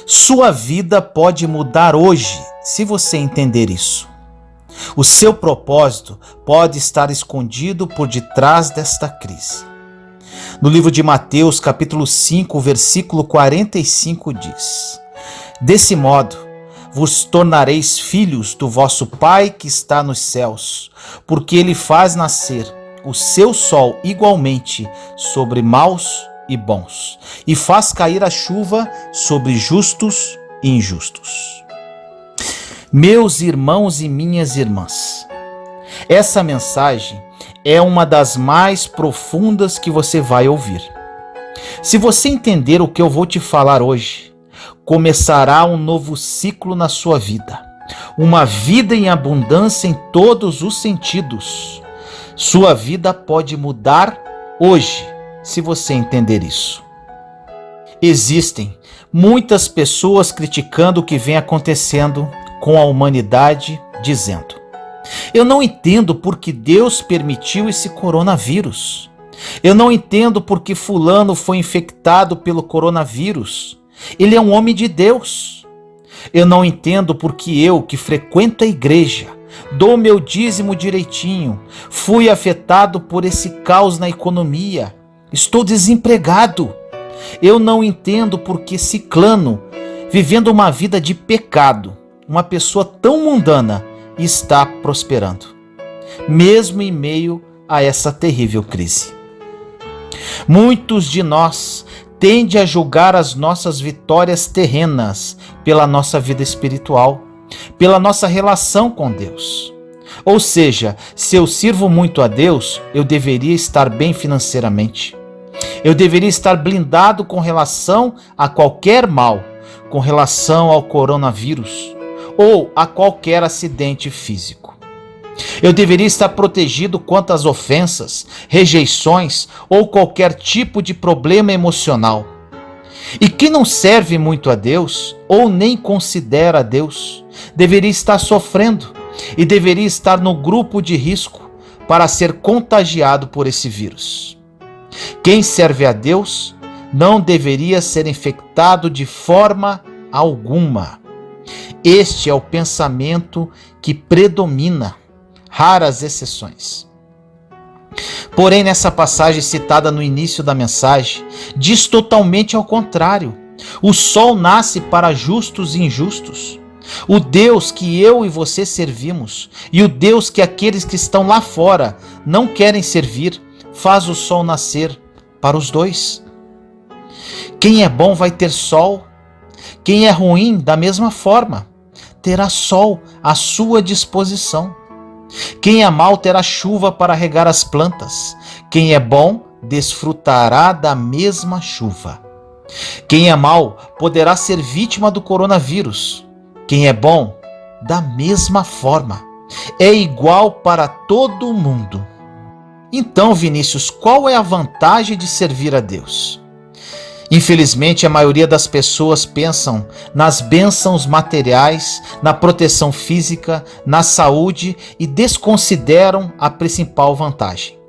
Sua vida pode mudar hoje, se você entender isso. O seu propósito pode estar escondido por detrás desta crise. No livro de Mateus, capítulo 5, versículo 45 diz: Desse modo, vos tornareis filhos do vosso Pai que está nos céus, porque ele faz nascer o seu sol igualmente sobre maus e bons, e faz cair a chuva sobre justos e injustos. Meus irmãos e minhas irmãs, essa mensagem é uma das mais profundas que você vai ouvir. Se você entender o que eu vou te falar hoje, começará um novo ciclo na sua vida, uma vida em abundância em todos os sentidos. Sua vida pode mudar hoje, se você entender isso. Existem muitas pessoas criticando o que vem acontecendo com a humanidade, dizendo: eu não entendo por que Deus permitiu esse coronavírus. Eu não entendo por que fulano foi infectado pelo coronavírus. Ele é um homem de Deus. Eu não entendo por que eu, que frequento a igreja, dou meu dízimo direitinho, fui afetado por esse caos na economia. Estou desempregado. Eu não entendo por que ciclano, vivendo uma vida de pecado, uma pessoa tão mundana, está prosperando, mesmo em meio a essa terrível crise. Muitos de nós tendem a julgar as nossas vitórias terrenas pela nossa vida espiritual, pela nossa relação com Deus. Ou seja, se eu sirvo muito a Deus, eu deveria estar bem financeiramente. Eu deveria estar blindado com relação a qualquer mal, com relação ao coronavírus ou a qualquer acidente físico. Eu deveria estar protegido quanto às ofensas, rejeições ou qualquer tipo de problema emocional. E quem não serve muito a Deus ou nem considera a Deus, deveria estar sofrendo e deveria estar no grupo de risco para ser contagiado por esse vírus. Quem serve a Deus não deveria ser infectado de forma alguma. Este é o pensamento que predomina, raras exceções. Porém, nessa passagem citada no início da mensagem, diz totalmente ao contrário. O sol nasce para justos e injustos. O Deus que eu e você servimos e o Deus que aqueles que estão lá fora não querem servir, faz o sol nascer para os dois. Quem é bom vai ter sol. Quem é ruim, da mesma forma, terá sol à sua disposição. Quem é mau terá chuva para regar as plantas. Quem é bom desfrutará da mesma chuva. Quem é mau poderá ser vítima do coronavírus. Quem é bom, da mesma forma, é igual para todo mundo. Então, Vinícius, qual é a vantagem de servir a Deus? Infelizmente, a maioria das pessoas pensam nas bênçãos materiais, na proteção física, na saúde e desconsideram a principal vantagem: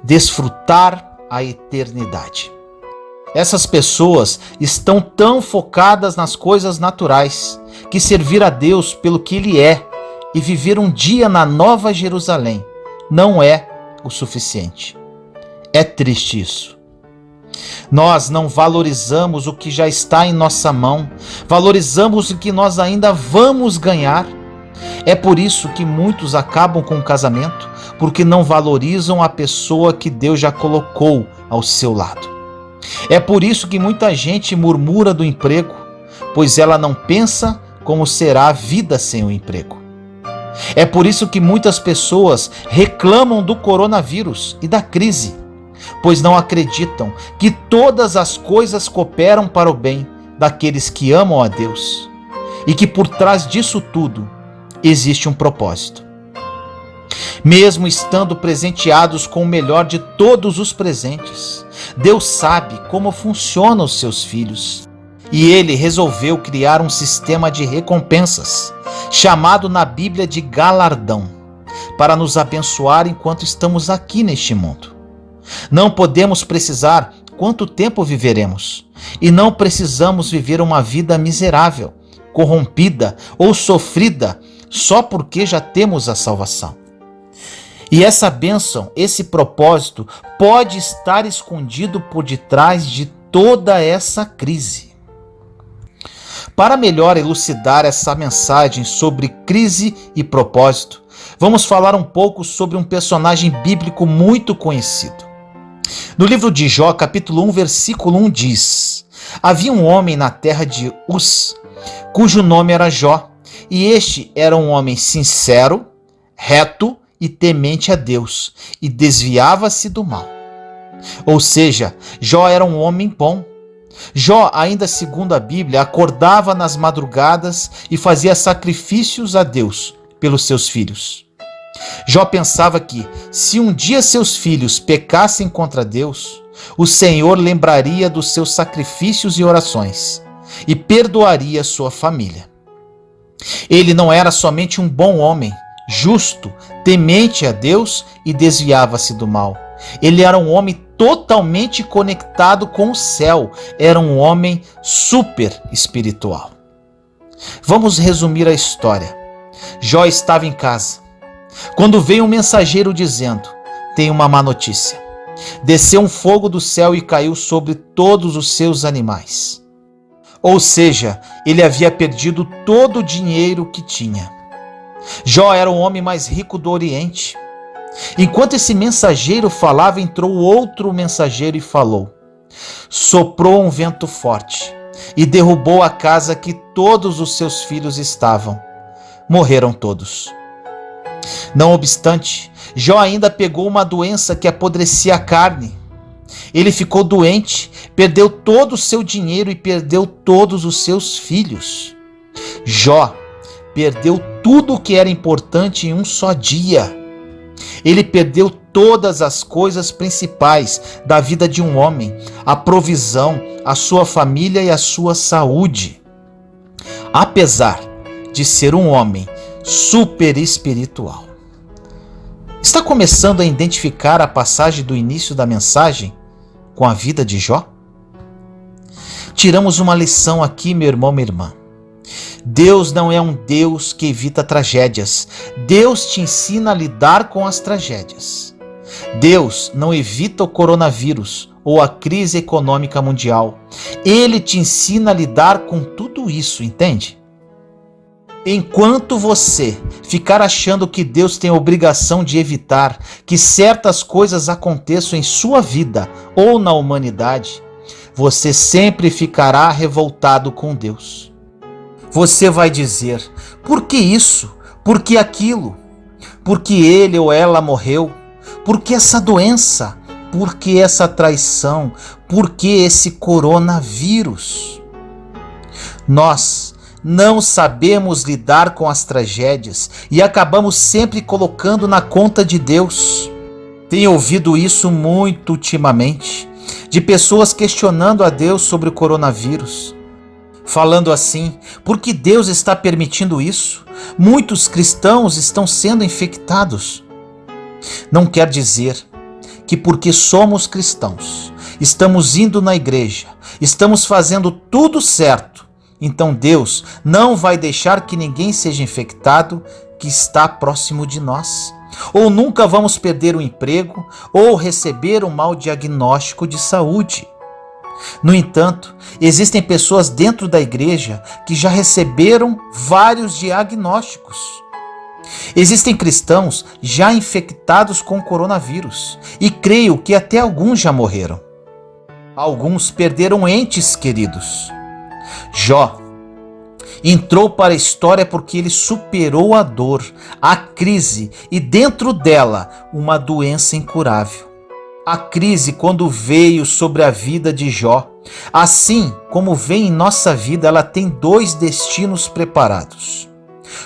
desfrutar a eternidade. Essas pessoas estão tão focadas nas coisas naturais que servir a Deus pelo que Ele é e viver um dia na Nova Jerusalém não é o suficiente. É triste isso. Nós não valorizamos o que já está em nossa mão, valorizamos o que nós ainda vamos ganhar. É por isso que muitos acabam com o casamento, porque não valorizam a pessoa que Deus já colocou ao seu lado. É por isso que muita gente murmura do emprego, pois ela não pensa como será a vida sem o emprego. É por isso que muitas pessoas reclamam do coronavírus e da crise, pois não acreditam que todas as coisas cooperam para o bem daqueles que amam a Deus e que por trás disso tudo existe um propósito. Mesmo estando presenteados com o melhor de todos os presentes, Deus sabe como funcionam os seus filhos e Ele resolveu criar um sistema de recompensas, chamado na Bíblia de galardão, para nos abençoar enquanto estamos aqui neste mundo. Não podemos precisar quanto tempo viveremos, e não precisamos viver uma vida miserável, corrompida ou sofrida só porque já temos a salvação. E essa bênção, esse propósito, pode estar escondido por detrás de toda essa crise. Para melhor elucidar essa mensagem sobre crise e propósito, vamos falar um pouco sobre um personagem bíblico muito conhecido. No livro de Jó, capítulo 1, versículo 1 diz: Havia um homem na terra de Uz, cujo nome era Jó, e este era um homem sincero, reto e temente a Deus, e desviava-se do mal. Ou seja, Jó era um homem bom. Jó, ainda segundo a Bíblia, acordava nas madrugadas e fazia sacrifícios a Deus pelos seus filhos. Jó pensava que, se um dia seus filhos pecassem contra Deus, o Senhor lembraria dos seus sacrifícios e orações e perdoaria sua família. Ele não era somente um bom homem, justo, temente a Deus e desviava-se do mal. Ele era um homem totalmente conectado com o céu, era um homem super espiritual. Vamos resumir a história. Jó estava em casa, quando veio um mensageiro dizendo: tem uma má notícia. Desceu um fogo do céu e caiu sobre todos os seus animais. Ou seja, ele havia perdido todo o dinheiro que tinha. Jó era o homem mais rico do Oriente. Enquanto esse mensageiro falava, entrou outro mensageiro e falou: soprou um vento forte e derrubou a casa que todos os seus filhos estavam. Morreram todos. Não obstante, Jó ainda pegou uma doença que apodrecia a carne. Ele ficou doente, perdeu todo o seu dinheiro e perdeu todos os seus filhos. Jó perdeu tudo o que era importante em um só dia. Ele perdeu todas as coisas principais da vida de um homem: a provisão, a sua família e a sua saúde. Apesar de ser um homem super espiritual. Está começando a identificar a passagem do início da mensagem com a vida de Jó? Tiramos uma lição aqui, meu irmão, minha irmã. Deus não é um Deus que evita tragédias. Deus te ensina a lidar com as tragédias. Deus não evita o coronavírus ou a crise econômica mundial. Ele te ensina a lidar com tudo isso, entende? Enquanto você ficar achando que Deus tem a obrigação de evitar que certas coisas aconteçam em sua vida ou na humanidade, você sempre ficará revoltado com Deus. Você vai dizer: por que isso? Por que aquilo? Por que ele ou ela morreu? Por que essa doença? Por que essa traição? Por que esse coronavírus? Nós não sabemos lidar com as tragédias e acabamos sempre colocando na conta de Deus. Tenho ouvido isso muito ultimamente, de pessoas questionando a Deus sobre o coronavírus. Falando assim: por que Deus está permitindo isso? Muitos cristãos estão sendo infectados. Não quer dizer que porque somos cristãos, estamos indo na igreja, estamos fazendo tudo certo, então Deus não vai deixar que ninguém seja infectado que está próximo de nós. Ou nunca vamos perder o emprego ou receber um mau diagnóstico de saúde. No entanto, existem pessoas dentro da igreja que já receberam vários diagnósticos. Existem cristãos já infectados com coronavírus e creio que até alguns já morreram. Alguns perderam entes queridos. Jó entrou para a história porque ele superou a dor, a crise e dentro dela uma doença incurável. A crise, quando veio sobre a vida de Jó, assim como vem em nossa vida, ela tem dois destinos preparados: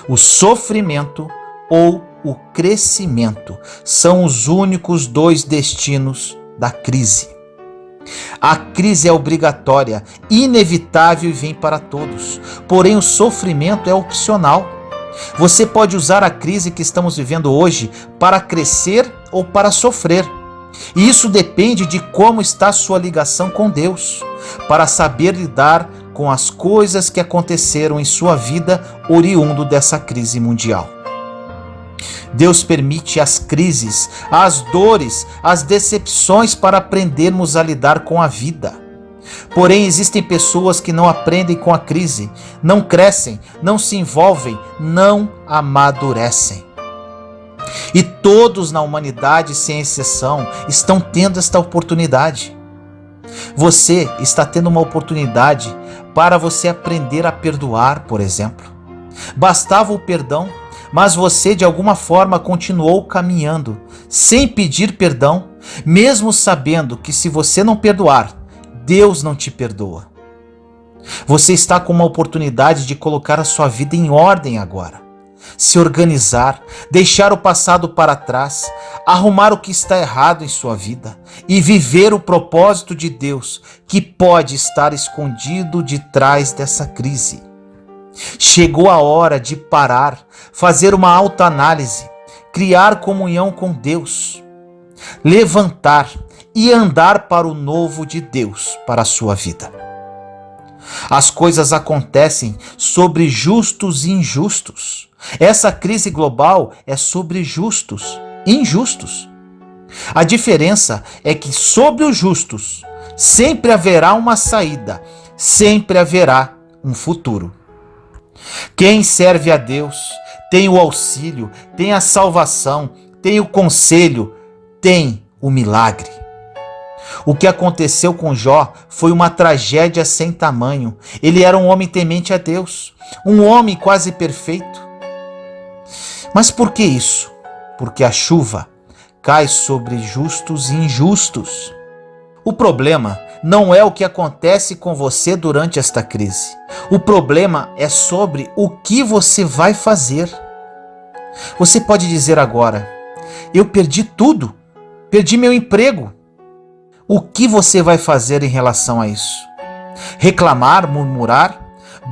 o sofrimento ou o crescimento. São os únicos dois destinos da crise. A crise é obrigatória, inevitável e vem para todos. Porém, o sofrimento é opcional. Você pode usar a crise que estamos vivendo hoje para crescer ou para sofrer. E isso depende de como está a sua ligação com Deus, para saber lidar com as coisas que aconteceram em sua vida oriundo dessa crise mundial. Deus permite as crises, as dores, as decepções para aprendermos a lidar com a vida. Porém, existem pessoas que não aprendem com a crise, não crescem, não se envolvem, não amadurecem. E todos na humanidade, sem exceção, estão tendo esta oportunidade. Você está tendo uma oportunidade para você aprender a perdoar, por exemplo. Bastava o perdão, mas você de alguma forma continuou caminhando, sem pedir perdão, mesmo sabendo que se você não perdoar, Deus não te perdoa. Você está com uma oportunidade de colocar a sua vida em ordem agora. Se organizar, deixar o passado para trás, arrumar o que está errado em sua vida e viver o propósito de Deus que pode estar escondido de trás dessa crise. Chegou a hora de parar, fazer uma autoanálise, criar comunhão com Deus, levantar e andar para o novo de Deus para a sua vida. As coisas acontecem sobre justos e injustos. Essa crise global é sobre justos e injustos. A diferença é que sobre os justos sempre haverá uma saída, sempre haverá um futuro. Quem serve a Deus tem o auxílio, tem a salvação, tem o conselho, tem o milagre. O que aconteceu com Jó foi uma tragédia sem tamanho. Ele era um homem temente a Deus, um homem quase perfeito. Mas por que isso? Porque a chuva cai sobre justos e injustos. O problema não é o que acontece com você durante esta crise. O problema é sobre o que você vai fazer. Você pode dizer agora: eu perdi tudo, perdi meu emprego. O que você vai fazer em relação a isso? Reclamar, murmurar,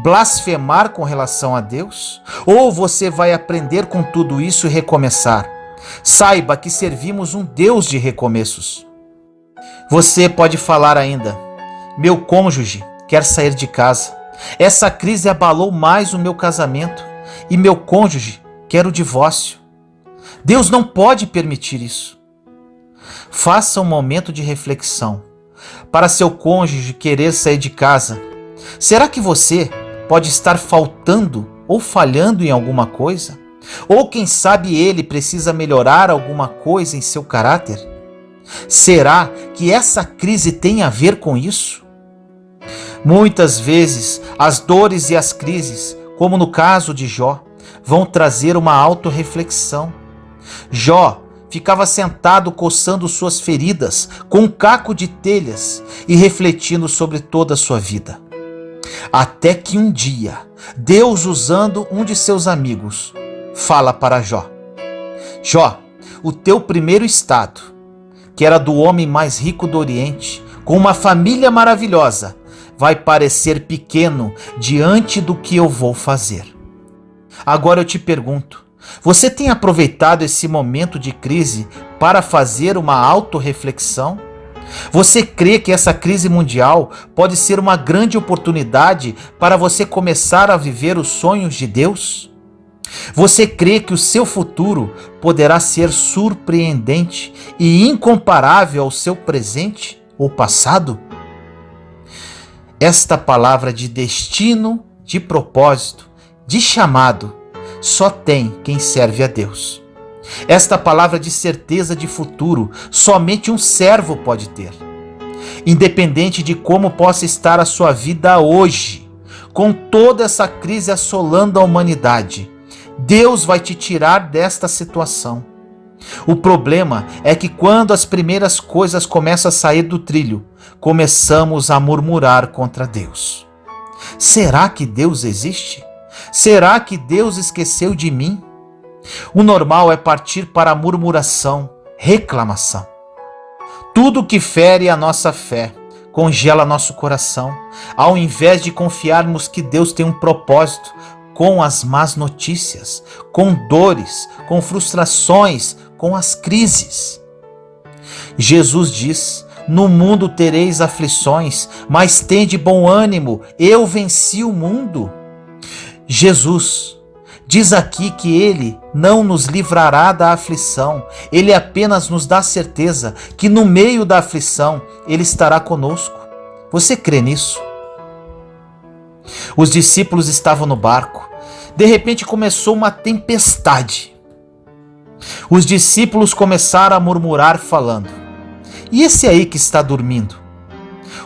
blasfemar com relação a Deus? Ou você vai aprender com tudo isso e recomeçar? Saiba que servimos um Deus de recomeços. Você pode falar ainda: meu cônjuge quer sair de casa. Essa crise abalou mais o meu casamento e meu cônjuge quer o divórcio. Deus não pode permitir isso. Faça um momento de reflexão. Para seu cônjuge querer sair de casa, será que você pode estar faltando ou falhando em alguma coisa? Ou quem sabe ele precisa melhorar alguma coisa em seu caráter? Será que essa crise tem a ver com isso? Muitas vezes as dores e as crises, como no caso de Jó, vão trazer uma autorreflexão. Jó ficava sentado coçando suas feridas com um caco de telhas e refletindo sobre toda a sua vida. Até que um dia, Deus, usando um de seus amigos, fala para Jó: Jó, o teu primeiro estado, que era do homem mais rico do Oriente, com uma família maravilhosa, vai parecer pequeno diante do que eu vou fazer. Agora eu te pergunto: você tem aproveitado esse momento de crise para fazer uma autorreflexão? Você crê que essa crise mundial pode ser uma grande oportunidade para você começar a viver os sonhos de Deus? Você crê que o seu futuro poderá ser surpreendente e incomparável ao seu presente ou passado? Esta palavra de destino, de propósito, de chamado, só tem quem serve a Deus. Esta palavra de certeza de futuro, somente um servo pode ter. Independente de como possa estar a sua vida hoje, com toda essa crise assolando a humanidade, Deus vai te tirar desta situação. O problema é que quando as primeiras coisas começam a sair do trilho, começamos a murmurar contra Deus. Será que Deus existe? Será que Deus esqueceu de mim? O normal é partir para a murmuração, reclamação. Tudo que fere a nossa fé congela nosso coração, ao invés de confiarmos que Deus tem um propósito com as más notícias, com dores, com frustrações, com as crises. Jesus diz: no mundo tereis aflições, mas tende bom ânimo, eu venci o mundo. Jesus diz aqui que Ele não nos livrará da aflição, Ele apenas nos dá certeza que no meio da aflição Ele estará conosco. Você crê nisso? Os discípulos estavam no barco. De repente começou uma tempestade. Os discípulos começaram a murmurar falando: e esse aí que está dormindo?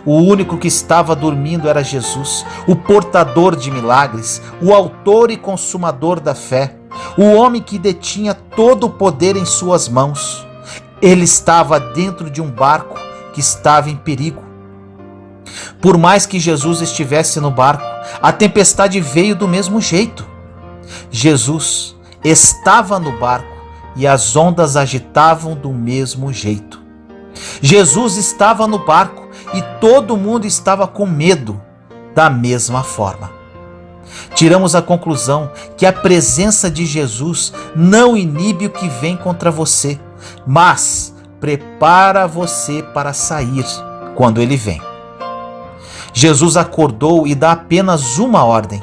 O único que estava dormindo era Jesus, o portador de milagres, o autor e consumador da fé, o homem que detinha todo o poder em suas mãos. Ele estava dentro de um barco que estava em perigo. Por mais que Jesus estivesse no barco, a tempestade veio do mesmo jeito. Jesus estava no barco e as ondas agitavam do mesmo jeito. Jesus estava no barco e todo mundo estava com medo da mesma forma. Tiramos a conclusão que a presença de Jesus não inibe o que vem contra você, mas prepara você para sair quando ele vem. Jesus acordou e dá apenas uma ordem: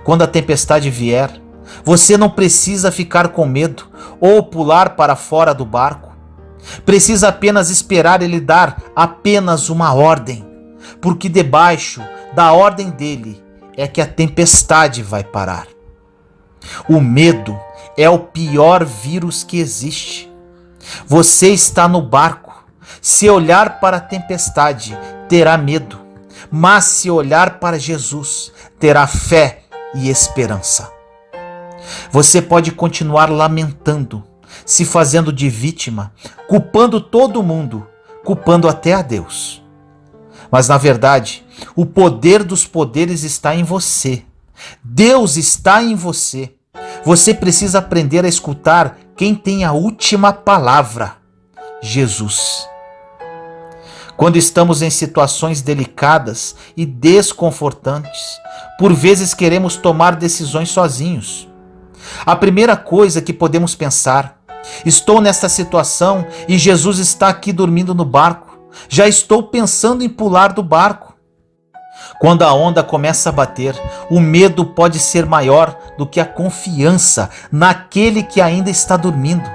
quando a tempestade vier, você não precisa ficar com medo ou pular para fora do barco. Precisa apenas esperar ele dar apenas uma ordem, porque debaixo da ordem dele é que a tempestade vai parar. O medo é o pior vírus que existe. Você está no barco. Se olhar para a tempestade, terá medo, mas se olhar para Jesus, terá fé e esperança. Você pode continuar lamentando, se fazendo de vítima, culpando todo mundo, culpando até a Deus. Mas na verdade, o poder dos poderes está em você. Deus está em você. Você precisa aprender a escutar quem tem a última palavra: Jesus. Quando estamos em situações delicadas e desconfortantes, por vezes queremos tomar decisões sozinhos. A primeira coisa que podemos pensar: estou nesta situação e Jesus está aqui dormindo no barco. Já estou pensando em pular do barco. Quando a onda começa a bater, o medo pode ser maior do que a confiança naquele que ainda está dormindo.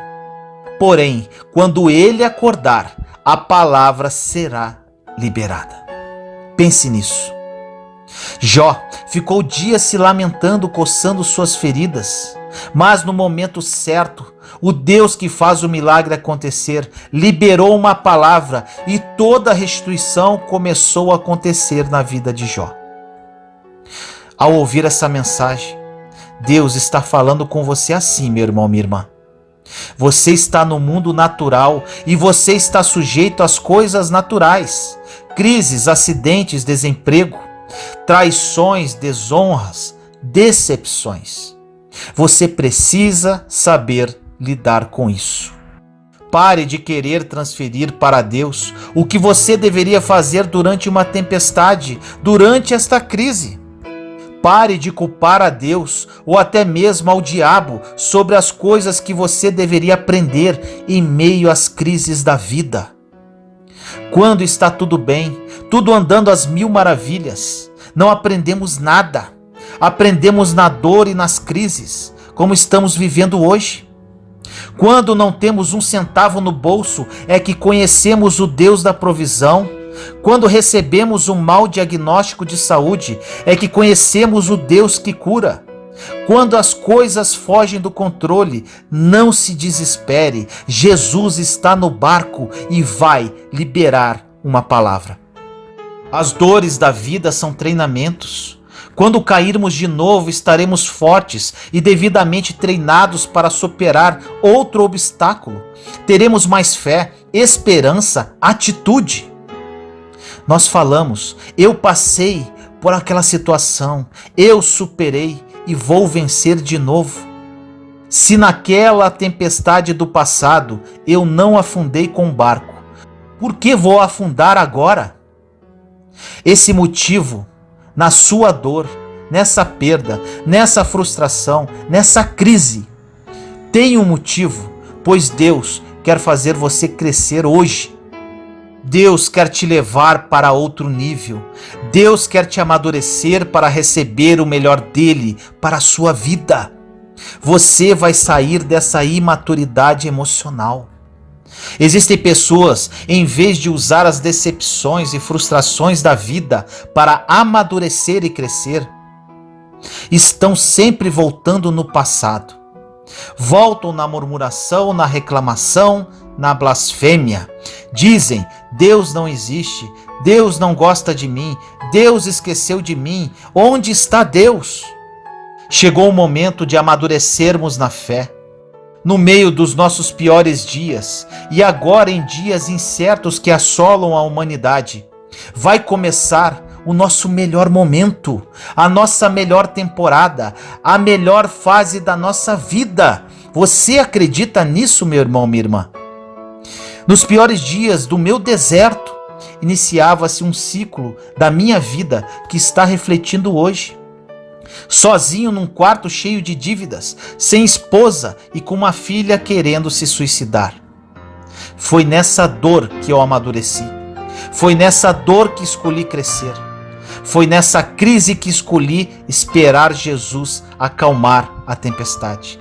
Porém, quando ele acordar, a palavra será liberada. Pense nisso. Jó ficou dias se lamentando, coçando suas feridas, mas no momento certo, o Deus que faz o milagre acontecer liberou uma palavra e toda a restituição começou a acontecer na vida de Jó. Ao ouvir essa mensagem, Deus está falando com você assim, meu irmão, minha irmã. Você está no mundo natural e você está sujeito às coisas naturais: crises, acidentes, desemprego, traições, desonras, decepções. Você precisa saber lidar com isso. Pare de querer transferir para Deus o que você deveria fazer durante uma tempestade, durante esta crise. Pare de culpar a Deus ou até mesmo ao diabo sobre as coisas que você deveria aprender em meio às crises da vida. Quando está tudo bem, tudo andando às mil maravilhas, não aprendemos nada. Aprendemos na dor e nas crises, como estamos vivendo hoje. Quando não temos um centavo no bolso, é que conhecemos o Deus da provisão. Quando recebemos um mau diagnóstico de saúde, é que conhecemos o Deus que cura. Quando as coisas fogem do controle, não se desespere. Jesus está no barco e vai liberar uma palavra. As dores da vida são treinamentos. Quando cairmos de novo, estaremos fortes e devidamente treinados para superar outro obstáculo. Teremos mais fé, esperança, atitude. Nós falamos: eu passei por aquela situação, eu superei e vou vencer de novo. Se naquela tempestade do passado eu não afundei com o barco, por que vou afundar agora? Esse motivo, na sua dor, nessa perda, nessa frustração, nessa crise, tem um motivo, pois Deus quer fazer você crescer hoje. Deus quer te levar para outro nível. Deus quer te amadurecer para receber o melhor dele para a sua vida. Você vai sair dessa imaturidade emocional. Existem pessoas, em vez de usar as decepções e frustrações da vida para amadurecer e crescer, estão sempre voltando no passado. Voltam na murmuração, na reclamação, na blasfêmia. Dizem: Deus não existe, Deus não gosta de mim, Deus esqueceu de mim, onde está Deus? Chegou o momento de amadurecermos na fé. No meio dos nossos piores dias, e agora em dias incertos que assolam a humanidade, vai começar o nosso melhor momento, a nossa melhor temporada, a melhor fase da nossa vida. Você acredita nisso, meu irmão, minha irmã? Nos piores dias do meu deserto, iniciava-se um ciclo da minha vida que está refletindo hoje. Sozinho num quarto cheio de dívidas, sem esposa e com uma filha querendo se suicidar. Foi nessa dor que eu amadureci. Foi nessa dor que escolhi crescer. Foi nessa crise que escolhi esperar Jesus acalmar a tempestade,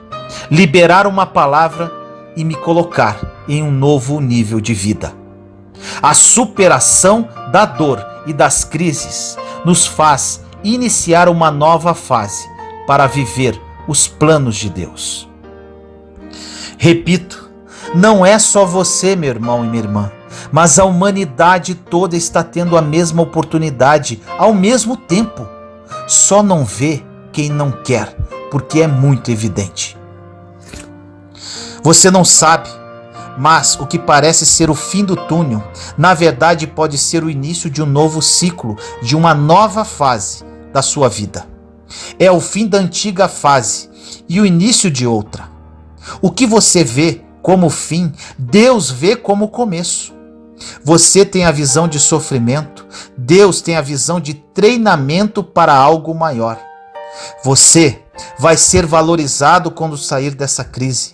liberar uma palavra e me colocar em um novo nível de vida. A superação da dor e das crises nos faz iniciar uma nova fase para viver os planos de Deus. Repito, não é só você, meu irmão e minha irmã, mas a humanidade toda está tendo a mesma oportunidade ao mesmo tempo. Só não vê quem não quer, porque é muito evidente. Você não sabe, mas o que parece ser o fim do túnel, na verdade pode ser o início de um novo ciclo, de uma nova fase da sua vida. É o fim da antiga fase e o início de outra. O que você vê como fim, Deus vê como começo. Você tem a visão de sofrimento, Deus tem a visão de treinamento para algo maior. Você vai ser valorizado quando sair dessa crise.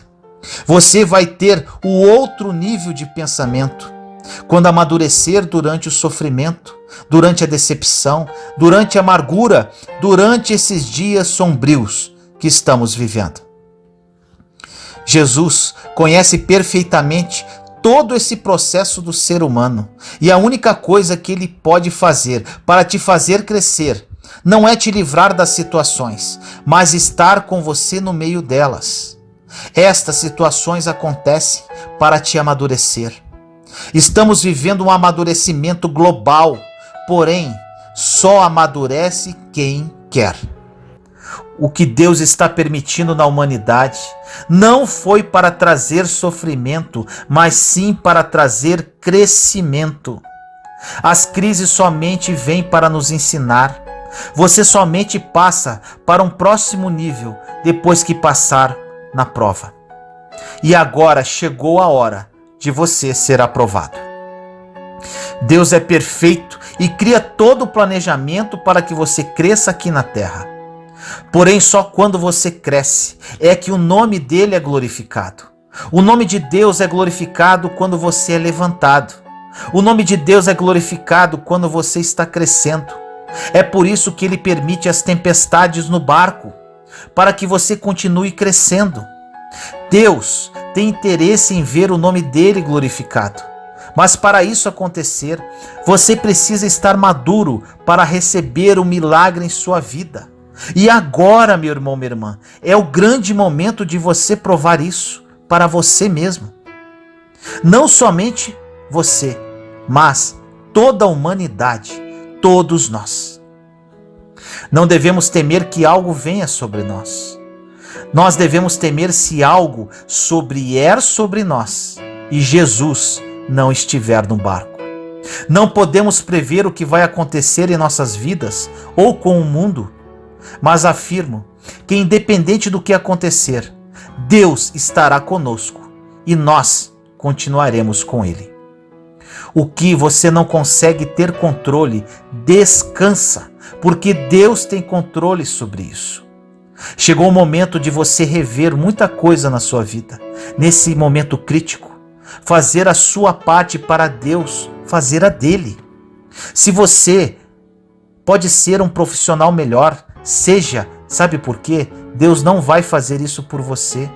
Você vai ter o outro nível de pensamento quando amadurecer durante o sofrimento, durante a decepção, durante a amargura, durante esses dias sombrios que estamos vivendo. Jesus conhece perfeitamente todo esse processo do ser humano, e a única coisa que ele pode fazer para te fazer crescer não é te livrar das situações, mas estar com você no meio delas. Estas situações acontecem para te amadurecer. Estamos vivendo um amadurecimento global, porém, só amadurece quem quer. O que Deus está permitindo na humanidade não foi para trazer sofrimento, mas sim para trazer crescimento. As crises somente vêm para nos ensinar. Você somente passa para um próximo nível depois que passar na prova. E agora chegou a hora de você ser aprovado. Deus é perfeito e cria todo o planejamento para que você cresça aqui na terra. Porém, só quando você cresce é que o nome dele é glorificado. O nome de Deus é glorificado quando você é levantado. O nome de Deus é glorificado quando você está crescendo. É por isso que ele permite as tempestades no barco, para que você continue crescendo. Deus tem interesse em ver o nome dele glorificado. Mas para isso acontecer, você precisa estar maduro para receber o milagre em sua vida. E agora, meu irmão, minha irmã, é o grande momento de você provar isso para você mesmo. Não somente você, mas toda a humanidade, todos nós. Não devemos temer que algo venha sobre nós. Nós devemos temer se algo sobrevier sobre nós e Jesus não estiver no barco. Não podemos prever o que vai acontecer em nossas vidas ou com o mundo, mas afirmo que independente do que acontecer, Deus estará conosco e nós continuaremos com Ele. O que você não consegue ter controle, descansa, porque Deus tem controle sobre isso. Chegou o momento de você rever muita coisa na sua vida, nesse momento crítico. fazer a sua parte para Deus fazer a dele. Se você pode ser um profissional melhor, seja. Sabe por quê? Deus não vai fazer isso por você.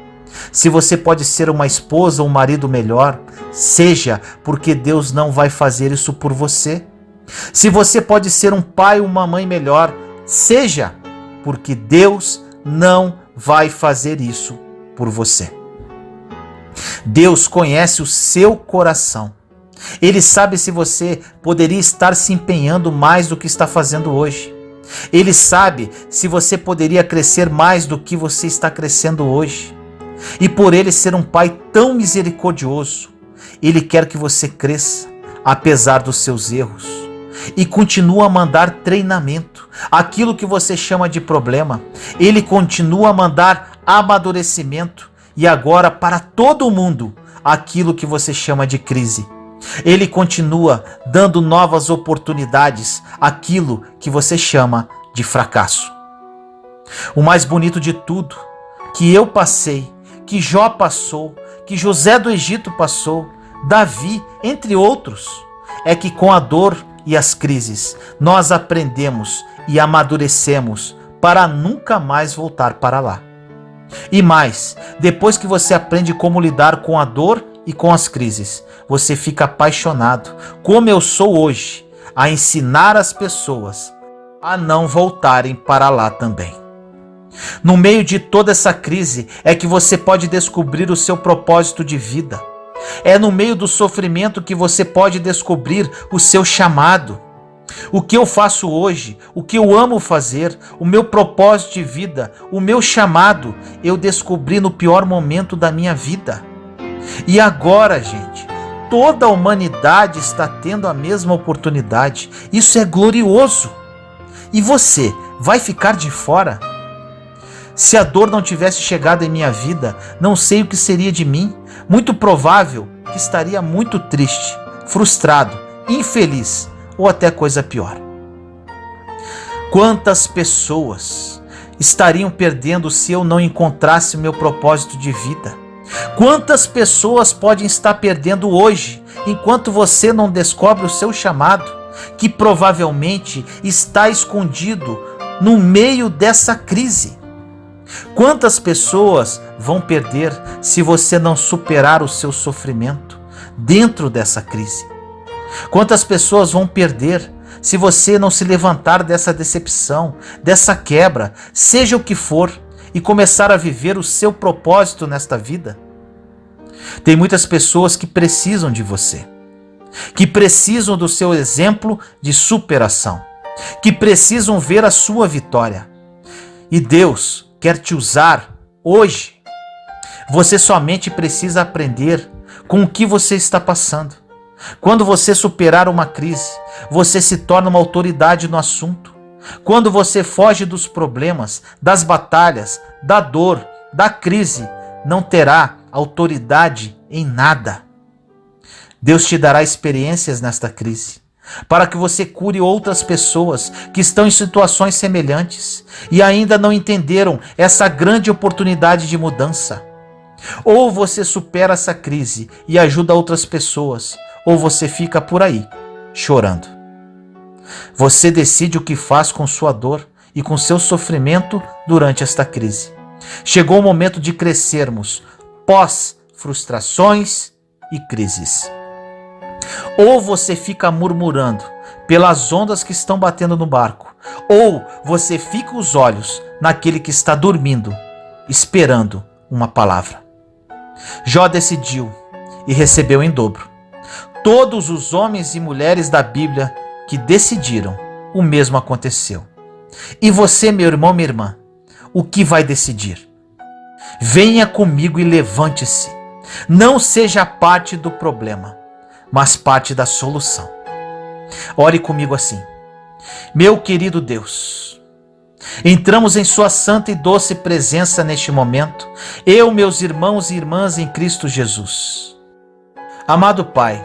Se você pode ser uma esposa ou um marido melhor, seja, porque Deus não vai fazer isso por você. Se você pode ser um pai ou uma mãe melhor, seja, porque Deus não vai fazer isso por você. Deus conhece o seu coração. Ele sabe se você poderia estar se empenhando mais do que está fazendo hoje. Ele sabe se você poderia crescer mais do que você está crescendo hoje. E por ele ser um pai tão misericordioso, ele quer que você cresça, apesar dos seus erros. E continua a mandar treinamento, aquilo que você chama de problema. Ele continua a mandar amadurecimento. E agora para todo mundo, aquilo que você chama de crise. Ele continua dando novas oportunidades, aquilo que você chama de fracasso. O mais bonito de tudo, que eu passei, que Jó passou, que José do Egito passou, Davi, entre outros, é que com a dor e as crises, nós aprendemos e amadurecemos para nunca mais voltar para lá. E mais, depois que você aprende como lidar com a dor e com as crises, você fica apaixonado, como eu sou hoje, a ensinar as pessoas a não voltarem para lá também. No meio de toda essa crise é que você pode descobrir o seu propósito de vida. É no meio do sofrimento que você pode descobrir o seu chamado. O que eu faço hoje, o que eu amo fazer, o meu propósito de vida, o meu chamado, eu descobri no pior momento da minha vida. E agora, gente, toda a humanidade está tendo a mesma oportunidade. Isso é glorioso. E você vai ficar de fora? Se a dor não tivesse chegado em minha vida, não sei o que seria de mim. Muito provável que estaria muito triste, frustrado, infeliz ou até coisa pior. Quantas pessoas estariam perdendo se eu não encontrasse o meu propósito de vida? Quantas pessoas podem estar perdendo hoje enquanto você não descobre o seu chamado, que provavelmente está escondido no meio dessa crise? Quantas pessoas vão perder se você não superar o seu sofrimento dentro dessa crise? Quantas pessoas vão perder se você não se levantar dessa decepção, dessa quebra, seja o que for, e começar a viver o seu propósito nesta vida? Tem muitas pessoas que precisam de você, que precisam do seu exemplo de superação, que precisam ver a sua vitória. E Deus quer te usar hoje. Você somente precisa aprender com o que você está passando. Quando você superar uma crise, você se torna uma autoridade no assunto. Quando você foge dos problemas, das batalhas, da dor, da crise, não terá autoridade em nada. Deus te dará experiências nesta crise, para que você cure outras pessoas que estão em situações semelhantes e ainda não entenderam essa grande oportunidade de mudança. Ou você supera essa crise e ajuda outras pessoas, ou você fica por aí, chorando. Você decide o que faz com sua dor e com seu sofrimento durante esta crise. Chegou o momento de crescermos pós-frustrações e crises. Ou você fica murmurando pelas ondas que estão batendo no barco, ou você fica os olhos naquele que está dormindo, esperando uma palavra. Jó decidiu e recebeu em dobro. Todos os homens e mulheres da Bíblia que decidiram, o mesmo aconteceu. E você, meu irmão, minha irmã, o que vai decidir? Venha comigo e levante-se. Não seja parte do problema, mas parte da solução. Ore comigo assim: meu querido Deus, entramos em sua santa e doce presença neste momento, eu, meus irmãos e irmãs em Cristo Jesus. Amado Pai,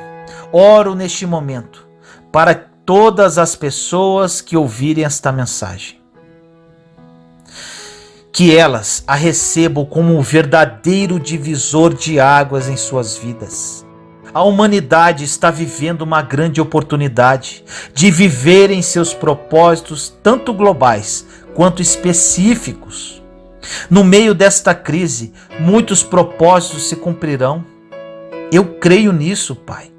oro neste momento para todas as pessoas que ouvirem esta mensagem, que elas a recebam como um verdadeiro divisor de águas em suas vidas. A humanidade está vivendo uma grande oportunidade de viver em seus propósitos, tanto globais quanto específicos. No meio desta crise, muitos propósitos se cumprirão. Eu creio nisso, Pai.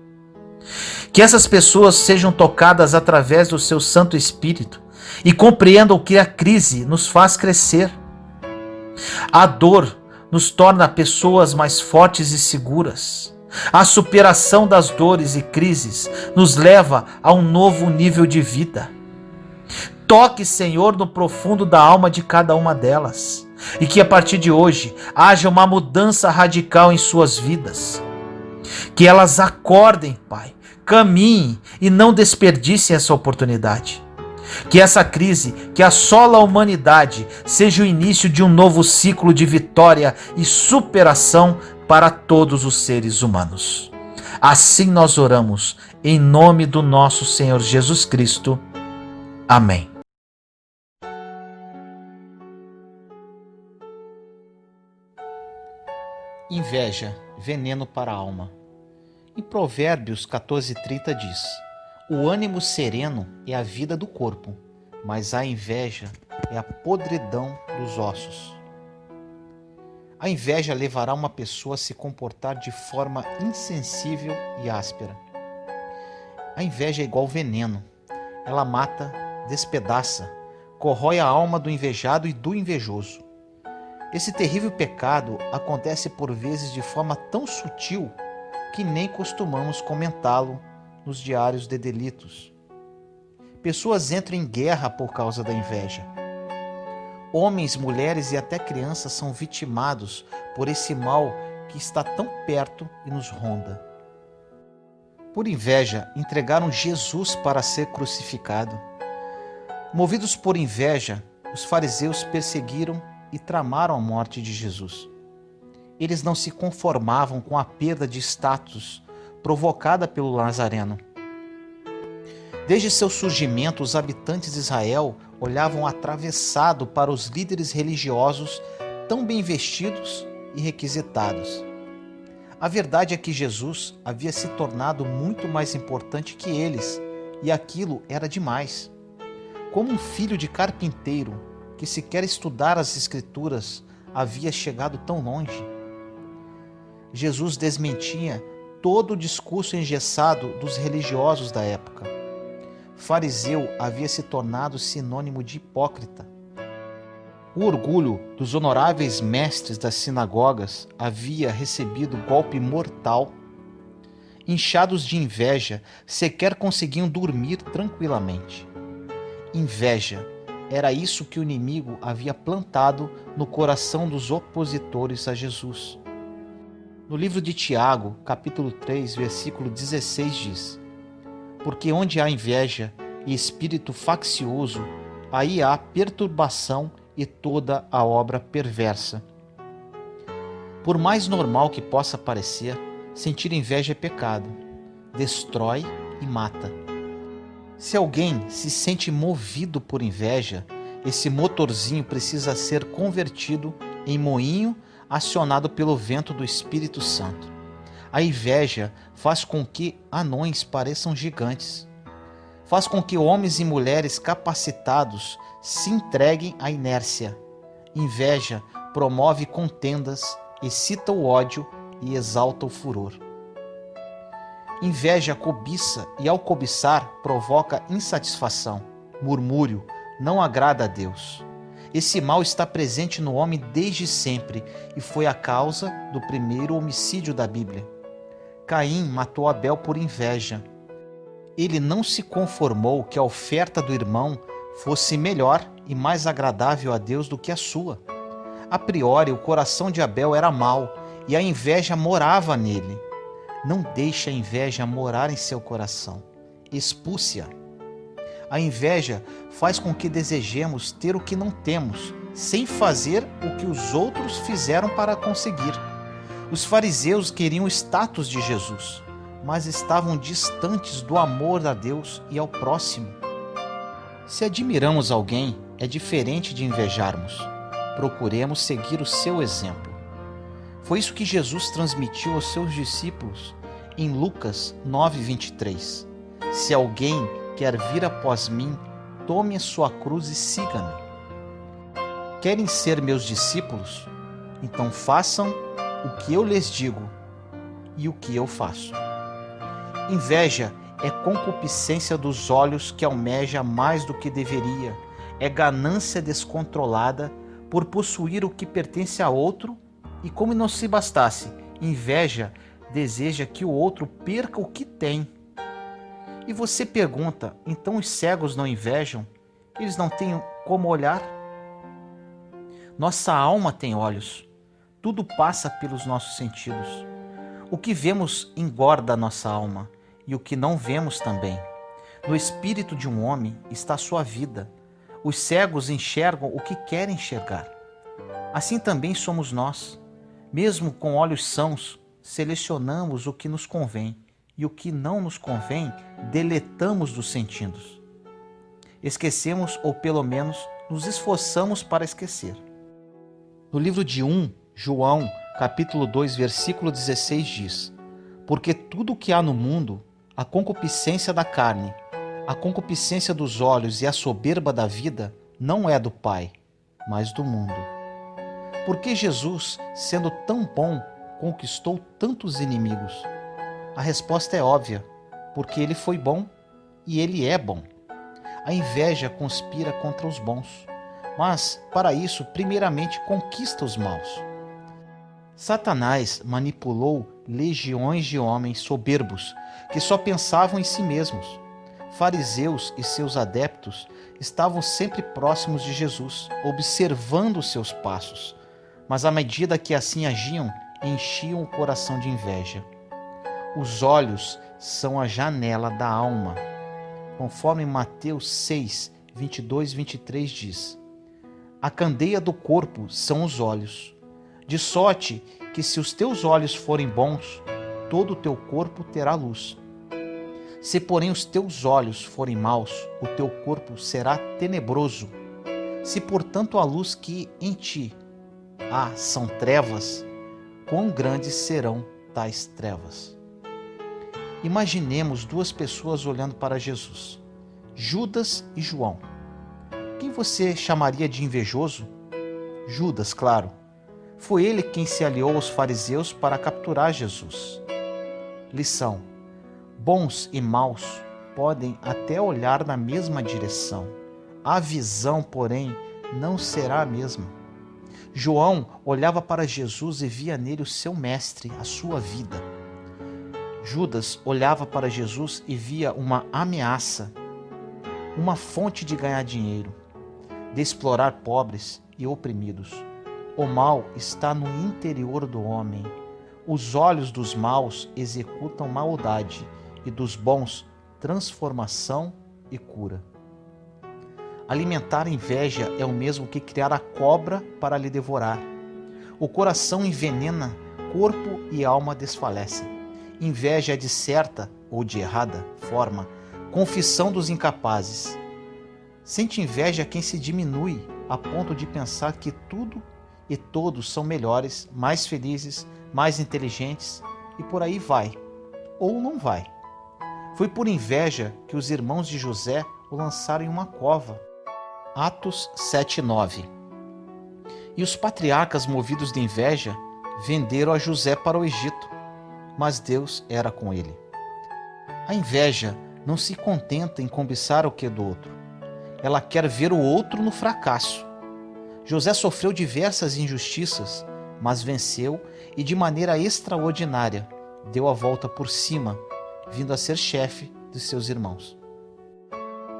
Que essas pessoas sejam tocadas através do seu Santo Espírito e compreendam que a crise nos faz crescer. A dor nos torna pessoas mais fortes e seguras. A superação das dores e crises nos leva a um novo nível de vida. Toque, Senhor, no profundo da alma de cada uma delas, e que a partir de hoje haja uma mudança radical em suas vidas. Que elas acordem, Pai, caminhem e não desperdicem essa oportunidade. Que essa crise que assola a humanidade seja o início de um novo ciclo de vitória e superação para todos os seres humanos. Assim nós oramos, em nome do nosso Senhor Jesus Cristo. Amém. Inveja, veneno para a alma. Em Provérbios 14:30 diz: o ânimo sereno é a vida do corpo, mas a inveja é a podridão dos ossos. A inveja levará uma pessoa a se comportar de forma insensível e áspera. A inveja é igual veneno. Ela mata, despedaça, corrói a alma do invejado e do invejoso. Esse terrível pecado acontece por vezes de forma tão sutil que nem costumamos comentá-lo nos diários de delitos. Pessoas entram em guerra por causa da inveja. Homens, mulheres e até crianças são vitimados por esse mal que está tão perto e nos ronda. Por inveja, entregaram Jesus para ser crucificado. Movidos por inveja, os fariseus perseguiram e tramaram a morte de Jesus. Eles não se conformavam com a perda de status provocada pelo Nazareno. Desde seu surgimento, os habitantes de Israel olhavam atravessado para os líderes religiosos tão bem vestidos e requisitados. A verdade é que Jesus havia se tornado muito mais importante que eles, e aquilo era demais. Como um filho de carpinteiro que sequer estudar as Escrituras havia chegado tão longe. Jesus desmentia todo o discurso engessado dos religiosos da época. Fariseu havia se tornado sinônimo de hipócrita. O orgulho dos honoráveis mestres das sinagogas havia recebido golpe mortal. Inchados de inveja, sequer conseguiam dormir tranquilamente. Inveja, era isso que o inimigo havia plantado no coração dos opositores a Jesus. No livro de Tiago, capítulo 3, versículo 16 diz: porque onde há inveja e espírito faccioso, aí há perturbação e toda a obra perversa. Por mais normal que possa parecer, sentir inveja é pecado, destrói e mata. Se alguém se sente movido por inveja, esse motorzinho precisa ser convertido em moinho acionado pelo vento do Espírito Santo. A inveja faz com que anões pareçam gigantes. Faz com que homens e mulheres capacitados se entreguem à inércia. Inveja promove contendas, excita o ódio e exalta o furor. Inveja cobiça e, ao cobiçar, provoca insatisfação, murmúrio, não agrada a Deus. Esse mal está presente no homem desde sempre e foi a causa do primeiro homicídio da Bíblia. Caim matou Abel por inveja. Ele não se conformou que a oferta do irmão fosse melhor e mais agradável a Deus do que a sua. A priori, o coração de Abel era mau e a inveja morava nele. Não deixe a inveja morar em seu coração. Expulse-a. A inveja faz com que desejemos ter o que não temos, sem fazer o que os outros fizeram para conseguir. Os fariseus queriam o status de Jesus, mas estavam distantes do amor a Deus e ao próximo. Se admiramos alguém, é diferente de invejarmos. Procuremos seguir o seu exemplo. Foi isso que Jesus transmitiu aos seus discípulos em Lucas 9:23. Se alguém quer vir após mim, tome a sua cruz e siga-me. Querem ser meus discípulos? Então façam o que eu lhes digo e o que eu faço. Inveja é concupiscência dos olhos que almeja mais do que deveria, é ganância descontrolada por possuir o que pertence a outro e, como não se bastasse, inveja deseja que o outro perca o que tem. E você pergunta, então os cegos não invejam? Eles não têm como olhar? Nossa alma tem olhos. Tudo passa pelos nossos sentidos. O que vemos engorda a nossa alma, e o que não vemos também. No espírito de um homem está a sua vida. Os cegos enxergam o que querem enxergar. Assim também somos nós. Mesmo com olhos sãos, selecionamos o que nos convém, e o que não nos convém, deletamos dos sentidos. Esquecemos, ou pelo menos nos esforçamos para esquecer. No livro de 1 João, capítulo 2, versículo 16 diz: porque tudo o que há no mundo, a concupiscência da carne, a concupiscência dos olhos e a soberba da vida, não é do Pai, mas do mundo. Por que Jesus, sendo tão bom, conquistou tantos inimigos? A resposta é óbvia, porque ele foi bom e ele é bom. A inveja conspira contra os bons, mas, para isso, primeiramente conquista os maus. Satanás manipulou legiões de homens soberbos que só pensavam em si mesmos. Fariseus e seus adeptos estavam sempre próximos de Jesus, observando os seus passos, mas à medida que assim agiam, enchiam o coração de inveja. Os olhos são a janela da alma, conforme Mateus 6, 22 e 23 diz: a candeia do corpo são os olhos, de sorte que se os teus olhos forem bons, todo o teu corpo terá luz. Se porém os teus olhos forem maus, o teu corpo será tenebroso. Se portanto a luz que em ti há são trevas, quão grandes serão tais trevas? Imaginemos duas pessoas olhando para Jesus, Judas e João. Quem você chamaria de invejoso? Judas, claro. Foi ele quem se aliou aos fariseus para capturar Jesus. Lição: bons e maus podem até olhar na mesma direção. A visão, porém, não será a mesma. João olhava para Jesus e via nele o seu mestre, a sua vida. Judas olhava para Jesus e via uma ameaça, uma fonte de ganhar dinheiro, de explorar pobres e oprimidos. O mal está no interior do homem. Os olhos dos maus executam maldade e dos bons transformação e cura. Alimentar a inveja é o mesmo que criar a cobra para lhe devorar. O coração envenena, corpo e alma desfalecem. Inveja é de certa ou de errada forma confissão dos incapazes. Sente inveja quem se diminui a ponto de pensar que tudo e todos são melhores, mais felizes, mais inteligentes e por aí vai, ou não vai. Foi por inveja que os irmãos de José o lançaram em uma cova. Atos 7:9. E os patriarcas, movidos de inveja, venderam a José para o Egito, mas Deus era com ele. A inveja não se contenta em cobiçar o que é do outro. Ela quer ver o outro no fracasso. José sofreu diversas injustiças, mas venceu e de maneira extraordinária deu a volta por cima, vindo a ser chefe de seus irmãos.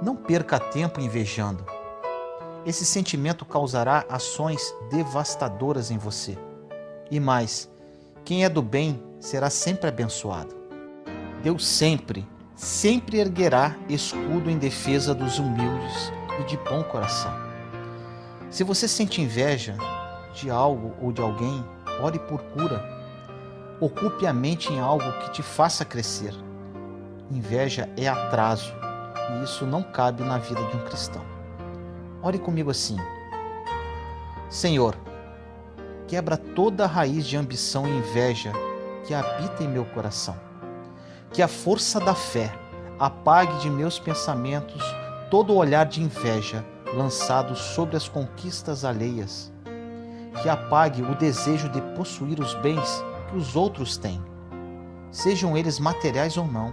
Não perca tempo invejando. Esse sentimento causará ações devastadoras em você. E mais, quem é do bem será sempre abençoado. Deus sempre erguerá escudo em defesa dos humildes e de bom coração. Se você sente inveja de algo ou de alguém, ore por cura. Ocupe a mente em algo que te faça crescer. Inveja é atraso e isso não cabe na vida de um cristão. Ore comigo assim: Senhor, quebra toda a raiz de ambição e inveja que habita em meu coração. Que a força da fé apague de meus pensamentos todo o olhar de inveja lançado sobre as conquistas alheias. Que apague o desejo de possuir os bens que os outros têm, sejam eles materiais ou não.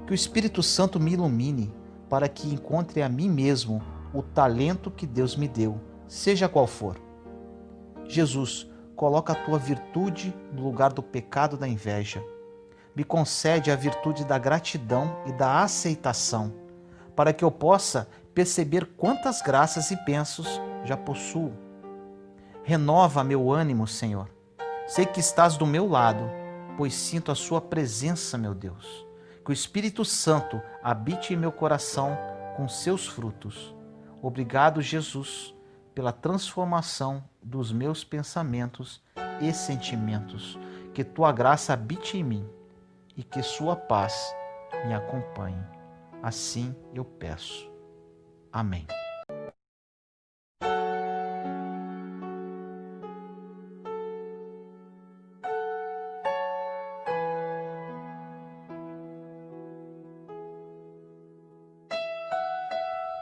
Que o Espírito Santo me ilumine para que encontre a mim mesmo o talento que Deus me deu, seja qual for. Jesus, coloca a tua virtude no lugar do pecado da inveja. Me concede a virtude da gratidão e da aceitação, para que eu possa perceber quantas graças e bênçãos já possuo. Renova meu ânimo, Senhor. Sei que estás do meu lado, pois sinto a sua presença, meu Deus. Que o Espírito Santo habite em meu coração com seus frutos. Obrigado, Jesus, pela transformação dos meus pensamentos e sentimentos. Que tua graça habite em mim e que sua paz me acompanhe. Assim eu peço. Amém.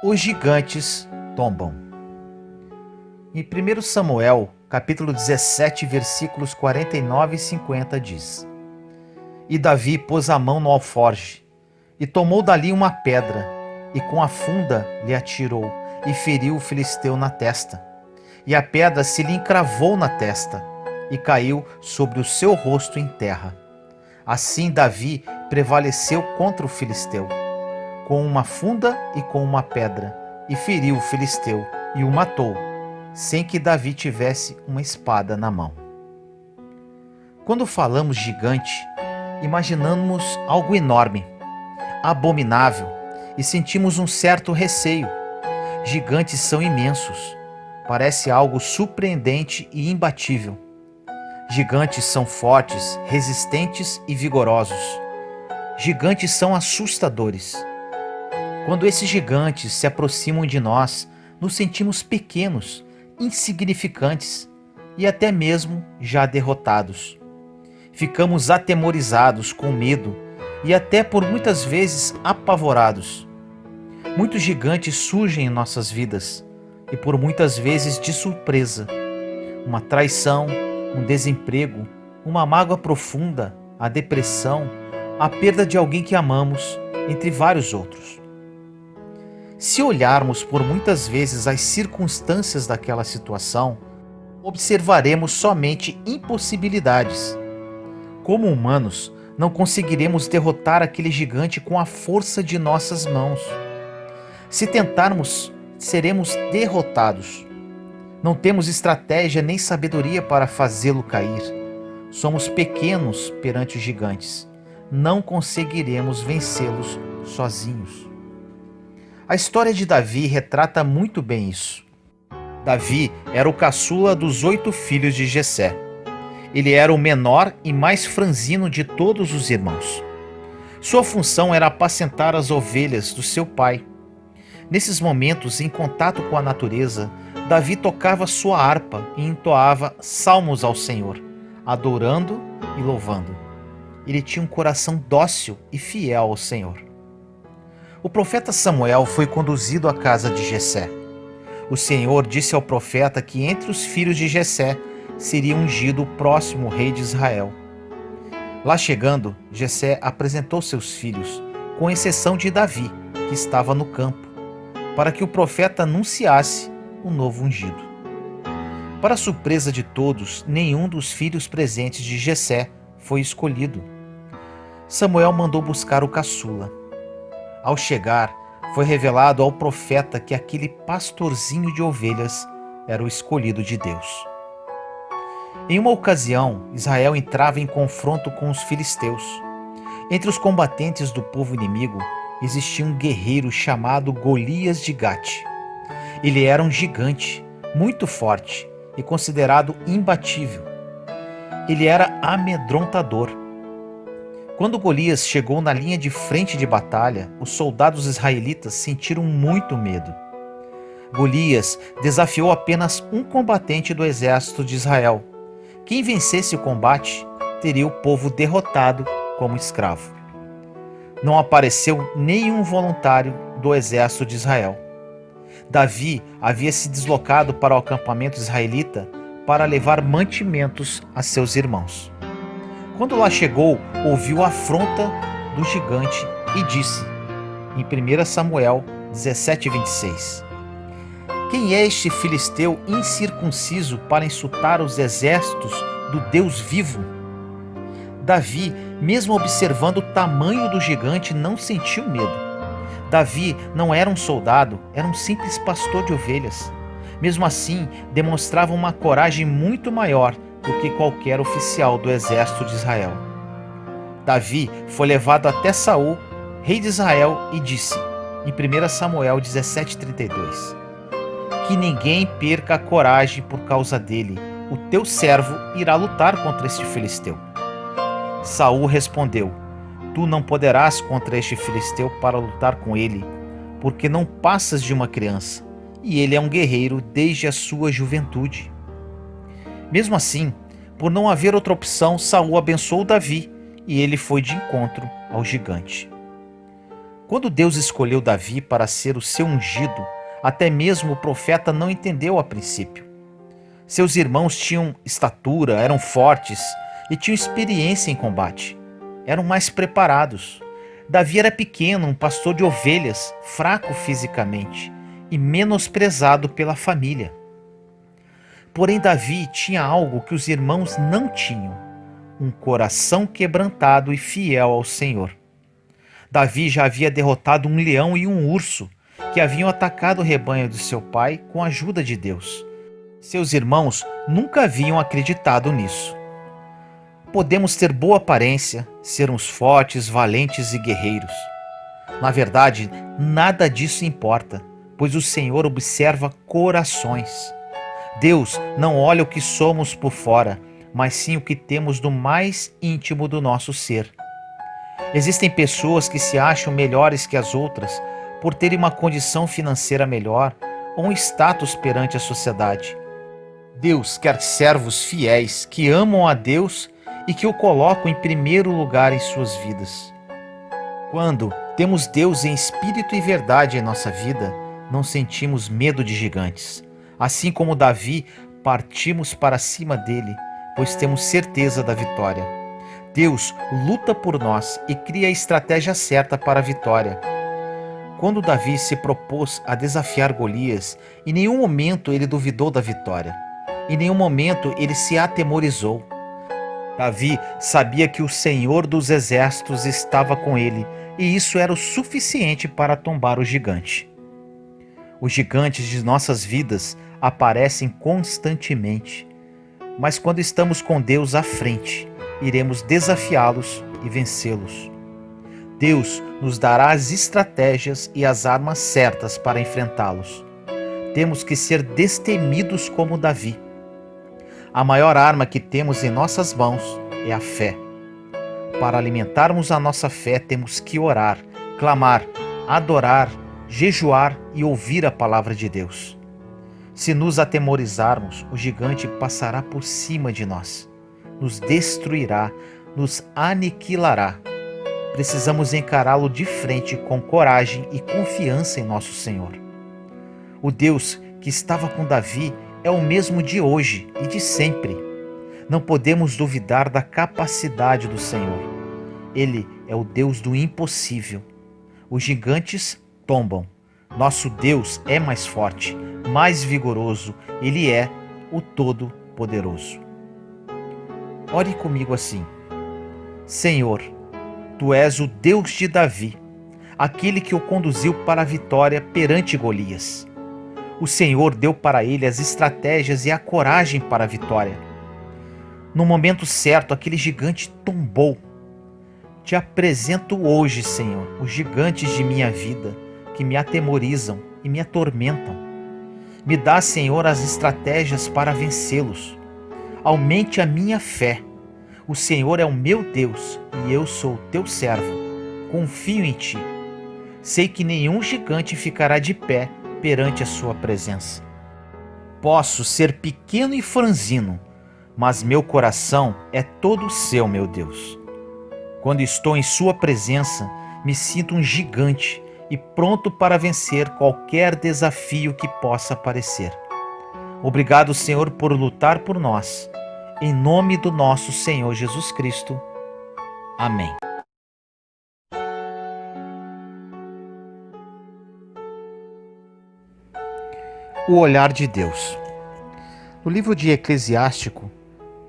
Os gigantes tombam. Em 1 Samuel, capítulo 17, versículos 49 e 50 diz: E Davi pôs a mão no alforje, e tomou dali uma pedra, e com a funda lhe atirou, e feriu o filisteu na testa. E a pedra se lhe encravou na testa, e caiu sobre o seu rosto em terra. Assim Davi prevaleceu contra o filisteu, com uma funda e com uma pedra, e feriu o filisteu, e o matou, sem que Davi tivesse uma espada na mão. Quando falamos gigante, imaginamos algo enorme, abominável, e sentimos um certo receio. Gigantes são imensos, parece algo surpreendente e imbatível. Gigantes são fortes, resistentes e vigorosos. Gigantes são assustadores. Quando esses gigantes se aproximam de nós, nos sentimos pequenos, insignificantes e até mesmo já derrotados. Ficamos atemorizados, com medo e até por muitas vezes apavorados. Muitos gigantes surgem em nossas vidas e por muitas vezes de surpresa. Uma traição, um desemprego, uma mágoa profunda, a depressão, a perda de alguém que amamos, entre vários outros. Se olharmos por muitas vezes as circunstâncias daquela situação, observaremos somente impossibilidades. Como humanos, não conseguiremos derrotar aquele gigante com a força de nossas mãos. Se tentarmos, seremos derrotados. Não temos estratégia nem sabedoria para fazê-lo cair. Somos pequenos perante os gigantes. Não conseguiremos vencê-los sozinhos. A história de Davi retrata muito bem isso. Davi era o caçula dos 8 filhos de Jessé. Ele era o menor e mais franzino de todos os irmãos. Sua função era apacentar as ovelhas do seu pai. Nesses momentos, em contato com a natureza, Davi tocava sua harpa e entoava salmos ao Senhor, adorando e louvando. Ele tinha um coração dócil e fiel ao Senhor. O profeta Samuel foi conduzido à casa de Jessé. O Senhor disse ao profeta que entre os filhos de Jessé seria ungido o próximo rei de Israel. Lá chegando, Jessé apresentou seus filhos, com exceção de Davi, que estava no campo, para que o profeta anunciasse o novo ungido. Para surpresa de todos, nenhum dos filhos presentes de Jessé foi escolhido. Samuel mandou buscar o caçula. Ao chegar, foi revelado ao profeta que aquele pastorzinho de ovelhas era o escolhido de Deus. Em uma ocasião, Israel entrava em confronto com os filisteus. Entre os combatentes do povo inimigo, existia um guerreiro chamado Golias de Gate. Ele era um gigante, muito forte e considerado imbatível. Ele era amedrontador. Quando Golias chegou na linha de frente de batalha, os soldados israelitas sentiram muito medo. Golias desafiou apenas um combatente do exército de Israel. Quem vencesse o combate teria o povo derrotado como escravo. não apareceu nenhum voluntário do exército de Israel. Davi havia se deslocado para o acampamento israelita para levar mantimentos a seus irmãos. Quando lá chegou, ouviu a afronta do gigante e disse, em 1 Samuel 17:26, quem é este filisteu incircunciso para insultar os exércitos do Deus vivo? Davi, mesmo observando o tamanho do gigante, não sentiu medo. Davi não era um soldado, era um simples pastor de ovelhas. Mesmo assim, demonstrava uma coragem muito maior do que qualquer oficial do exército de Israel. Davi foi levado até Saul, rei de Israel, e disse, em 1 Samuel 17:32, que ninguém perca a coragem por causa dele. O teu servo irá lutar contra este filisteu. Saul respondeu, tu não poderás contra este filisteu para lutar com ele, porque não passas de uma criança, e ele é um guerreiro desde a sua juventude. Mesmo assim, por não haver outra opção, Saul abençoou Davi, e ele foi de encontro ao gigante. Quando Deus escolheu Davi para ser o seu ungido, até mesmo o profeta não entendeu a princípio. Seus irmãos tinham estatura, eram fortes e tinham experiência em combate. Eram mais preparados. Davi era pequeno, um pastor de ovelhas, fraco fisicamente e menosprezado pela família. Porém, Davi tinha algo que os irmãos não tinham: um coração quebrantado e fiel ao Senhor. Davi já havia derrotado um leão e um urso que haviam atacado o rebanho de seu pai com a ajuda de Deus. Seus irmãos nunca haviam acreditado nisso. Podemos ter boa aparência, sermos fortes, valentes e guerreiros. Na verdade, nada disso importa, pois o Senhor observa corações. Deus não olha o que somos por fora, mas sim o que temos do mais íntimo do nosso ser. Existem pessoas que se acham melhores que as outras por terem uma condição financeira melhor ou um status perante a sociedade. Deus quer servos fiéis que amam a Deus e que o colocam em primeiro lugar em suas vidas. Quando temos Deus em espírito e verdade em nossa vida, não sentimos medo de gigantes. Assim como Davi, partimos para cima dele, pois temos certeza da vitória. Deus luta por nós e cria a estratégia certa para a vitória. Quando Davi se propôs a desafiar Golias, em nenhum momento ele duvidou da vitória. Em nenhum momento ele se atemorizou. Davi sabia que o Senhor dos Exércitos estava com ele, e isso era o suficiente para tombar o gigante. Os gigantes de nossas vidas aparecem constantemente, mas quando estamos com Deus à frente, iremos desafiá-los e vencê-los. Deus nos dará as estratégias e as armas certas para enfrentá-los. Temos que ser destemidos como Davi. A maior arma que temos em nossas mãos é a fé. Para alimentarmos a nossa fé, temos que orar, clamar, adorar, jejuar e ouvir a palavra de Deus. Se nos atemorizarmos, o gigante passará por cima de nós, nos destruirá, nos aniquilará. Precisamos encará-lo de frente com coragem e confiança em nosso Senhor. O Deus que estava com Davi é o mesmo de hoje e de sempre. Não podemos duvidar da capacidade do Senhor. Ele é o Deus do impossível. Os gigantes tombam. Nosso Deus é mais forte, mais vigoroso. Ele é o Todo-Poderoso. Ore comigo assim: Senhor, Tu és o Deus de Davi, aquele que o conduziu para a vitória perante Golias. O Senhor deu para ele as estratégias e a coragem para a vitória. No momento certo, aquele gigante tombou. Te apresento hoje, Senhor, os gigantes de minha vida que me atemorizam e me atormentam. Me dá, Senhor, as estratégias para vencê-los. Aumente a minha fé. O Senhor é o meu Deus e eu sou o teu servo. Confio em ti. Sei que nenhum gigante ficará de pé perante a sua presença. Posso ser pequeno e franzino, mas meu coração é todo seu, meu Deus. Quando estou em sua presença, me sinto um gigante e pronto para vencer qualquer desafio que possa aparecer. Obrigado, Senhor, por lutar por nós. Em nome do nosso Senhor Jesus Cristo. Amém. O olhar de Deus. No livro de Eclesiástico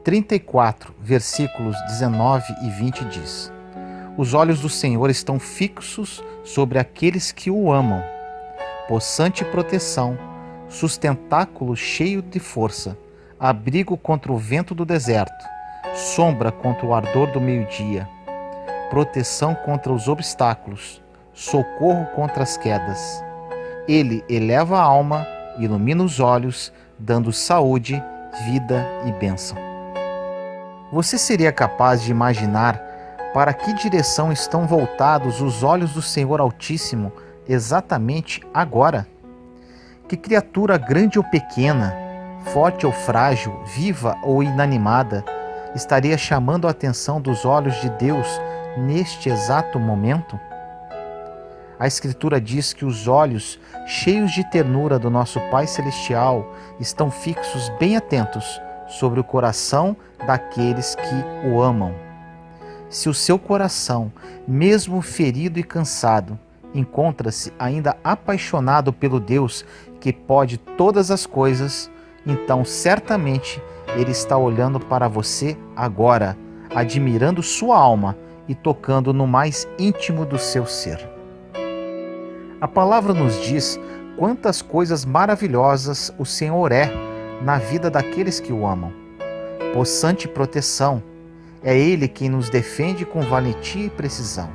34, versículos 19 e 20 diz: Os olhos do Senhor estão fixos sobre aqueles que o amam, possante proteção, sustentáculo cheio de força, abrigo contra o vento do deserto, sombra contra o ardor do meio-dia, proteção contra os obstáculos, socorro contra as quedas. Ele eleva a alma, ilumina os olhos, dando saúde, vida e bênção. Você seria capaz de imaginar para que direção estão voltados os olhos do Senhor Altíssimo exatamente agora? Que criatura grande ou pequena, forte ou frágil, viva ou inanimada, estaria chamando a atenção dos olhos de Deus neste exato momento? A Escritura diz que os olhos, cheios de ternura do nosso Pai Celestial, estão fixos bem atentos sobre o coração daqueles que o amam. Se o seu coração, mesmo ferido e cansado, encontra-se ainda apaixonado pelo Deus que pode todas as coisas, então certamente Ele está olhando para você agora, admirando sua alma e tocando no mais íntimo do seu ser. A palavra nos diz quantas coisas maravilhosas o Senhor é na vida daqueles que o amam. Possante proteção, é Ele quem nos defende com valentia e precisão.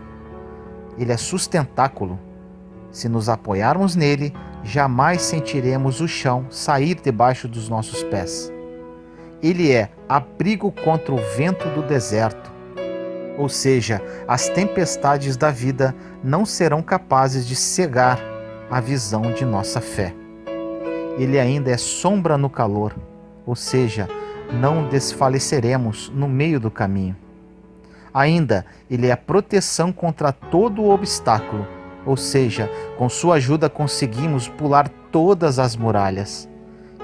Ele é sustentáculo. Se nos apoiarmos nele, jamais sentiremos o chão sair debaixo dos nossos pés. Ele é abrigo contra o vento do deserto. Ou seja, as tempestades da vida não serão capazes de cegar a visão de nossa fé. Ele ainda é sombra no calor, ou seja, não desfaleceremos no meio do caminho. Ainda, Ele é proteção contra todo o obstáculo, ou seja, com sua ajuda conseguimos pular todas as muralhas.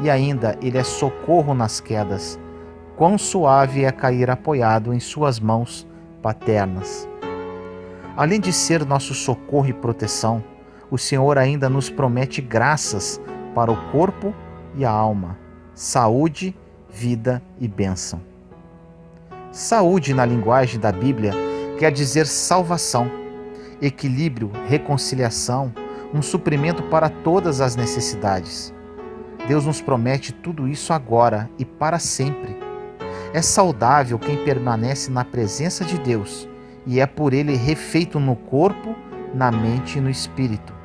E ainda, Ele é socorro nas quedas. Quão suave é cair apoiado em suas mãos paternas. Além de ser nosso socorro e proteção, o Senhor ainda nos promete graças para o corpo e a alma, saúde, vida e bênção. Saúde, na linguagem da Bíblia, quer dizer salvação, equilíbrio, reconciliação, um suprimento para todas as necessidades. Deus nos promete tudo isso agora e para sempre. É saudável quem permanece na presença de Deus e é por Ele refeito no corpo, na mente e no espírito.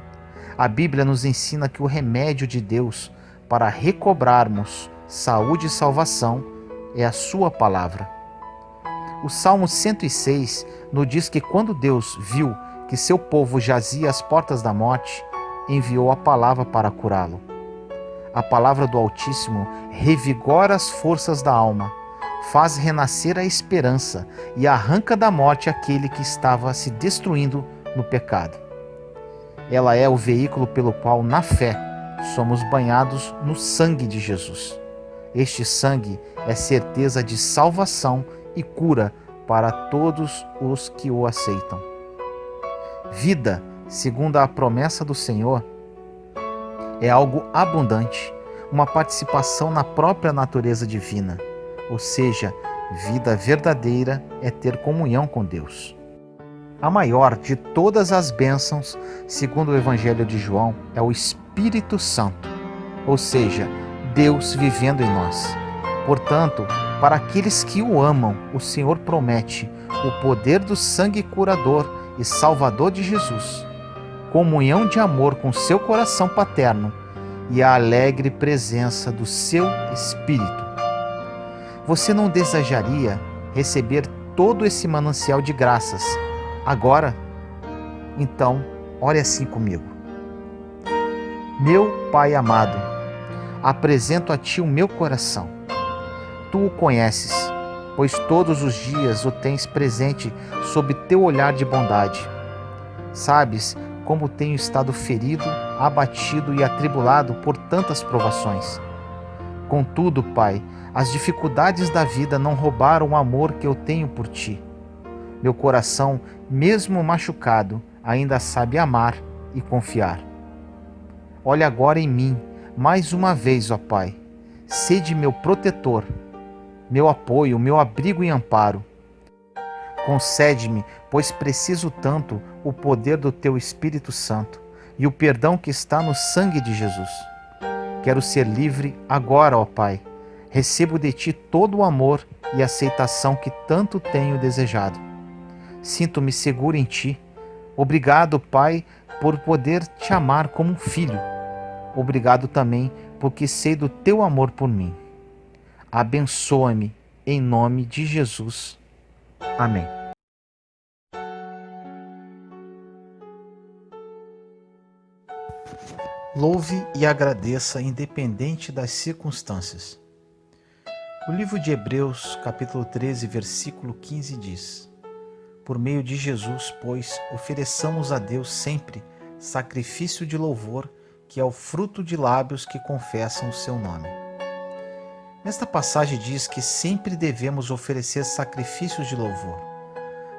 A Bíblia nos ensina que o remédio de Deus para recobrarmos saúde e salvação é a sua palavra. O Salmo 106 nos diz que quando Deus viu que seu povo jazia às portas da morte, enviou a palavra para curá-lo. A palavra do Altíssimo revigora as forças da alma, faz renascer a esperança e arranca da morte aquele que estava se destruindo no pecado. Ela é o veículo pelo qual, na fé, somos banhados no sangue de Jesus. Este sangue é certeza de salvação e cura para todos os que o aceitam. Vida, segundo a promessa do Senhor, é algo abundante, uma participação na própria natureza divina. Ou seja, vida verdadeira é ter comunhão com Deus. A maior de todas as bênçãos, segundo o Evangelho de João, é o Espírito Santo, ou seja, Deus vivendo em nós. Portanto, para aqueles que o amam, o Senhor promete o poder do sangue curador e salvador de Jesus, comunhão de amor com seu coração paterno e a alegre presença do seu Espírito. Você não desejaria receber todo esse manancial de graças agora? Então, ore assim comigo. Meu Pai amado, apresento a Ti o meu coração. Tu o conheces, pois todos os dias o tens presente sob Teu olhar de bondade. Sabes como tenho estado ferido, abatido e atribulado por tantas provações. Contudo, Pai, as dificuldades da vida não roubaram o amor que eu tenho por Ti. Meu coração, mesmo machucado, ainda sabe amar e confiar. Olha agora em mim, mais uma vez, ó Pai. Sede meu protetor, meu apoio, meu abrigo e amparo. Concede-me, pois preciso tanto, o poder do Teu Espírito Santo e o perdão que está no sangue de Jesus. Quero ser livre agora, ó Pai. Recebo de Ti todo o amor e aceitação que tanto tenho desejado. Sinto-me seguro em Ti. Obrigado, Pai, por poder Te amar como um filho. Obrigado também porque sei do Teu amor por mim. Abençoa-me em nome de Jesus. Amém. Louve e agradeça independente das circunstâncias. O livro de Hebreus, capítulo 13, versículo 15 diz: Por meio de Jesus, pois, ofereçamos a Deus sempre sacrifício de louvor, que é o fruto de lábios que confessam o seu nome. Nesta passagem diz que sempre devemos oferecer sacrifícios de louvor.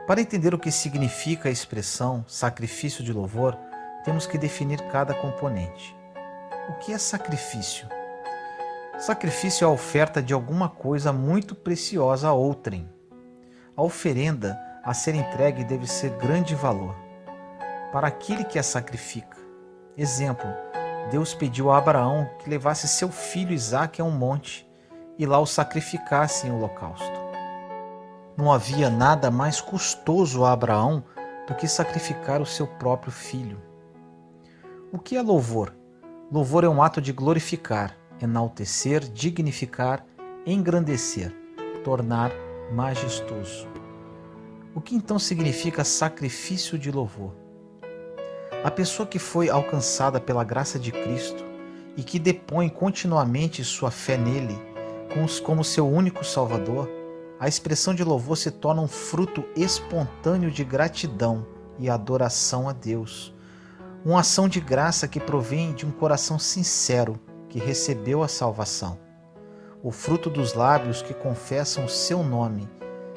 Para entender o que significa a expressão sacrifício de louvor, temos que definir cada componente. O que é sacrifício? Sacrifício é a oferta de alguma coisa muito preciosa a outrem. A oferenda a ser entregue deve ser grande valor para aquele que a sacrifica. Exemplo, Deus pediu a Abraão que levasse seu filho Isaque a um monte e lá o sacrificasse em holocausto. Não havia nada mais custoso a Abraão do que sacrificar o seu próprio filho. O que é louvor? Louvor é um ato de glorificar, enaltecer, dignificar, engrandecer, tornar majestoso. O que então significa sacrifício de louvor? A pessoa que foi alcançada pela graça de Cristo e que depõe continuamente sua fé nele como seu único Salvador, a expressão de louvor se torna um fruto espontâneo de gratidão e adoração a Deus. Uma ação de graça que provém de um coração sincero que recebeu a salvação. O fruto dos lábios que confessam o seu nome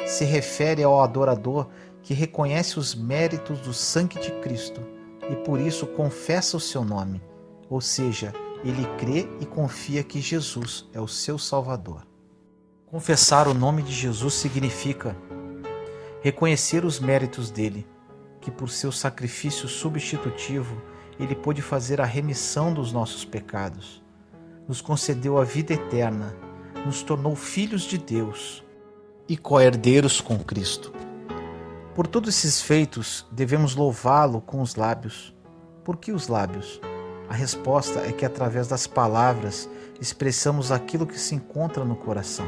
se refere ao adorador que reconhece os méritos do sangue de Cristo e por isso confessa o seu nome, ou seja, ele crê e confia que Jesus é o seu Salvador. Confessar o nome de Jesus significa reconhecer os méritos dele, que por seu sacrifício substitutivo ele pôde fazer a remissão dos nossos pecados, nos concedeu a vida eterna, nos tornou filhos de Deus e co-herdeiros com Cristo. Por todos esses feitos, devemos louvá-lo com os lábios. Por que os lábios? A resposta é que através das palavras expressamos aquilo que se encontra no coração.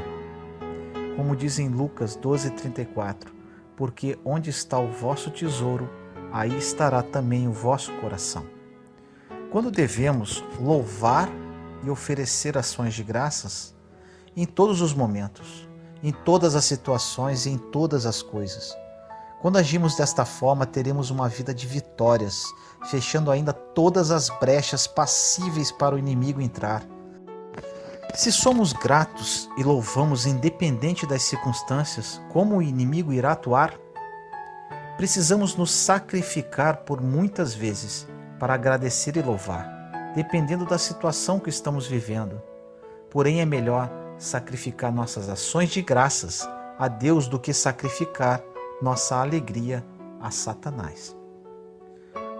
Como diz em Lucas 12:34, porque onde está o vosso tesouro, aí estará também o vosso coração. Quando devemos louvar e oferecer ações de graças? Em todos os momentos, em todas as situações e em todas as coisas. Quando agimos desta forma, teremos uma vida de vitórias, fechando ainda todas as brechas passíveis para o inimigo entrar. Se somos gratos e louvamos independente das circunstâncias, como o inimigo irá atuar? Precisamos nos sacrificar por muitas vezes para agradecer e louvar, dependendo da situação que estamos vivendo. Porém, é melhor sacrificar nossas ações de graças a Deus do que sacrificar nossa alegria a Satanás.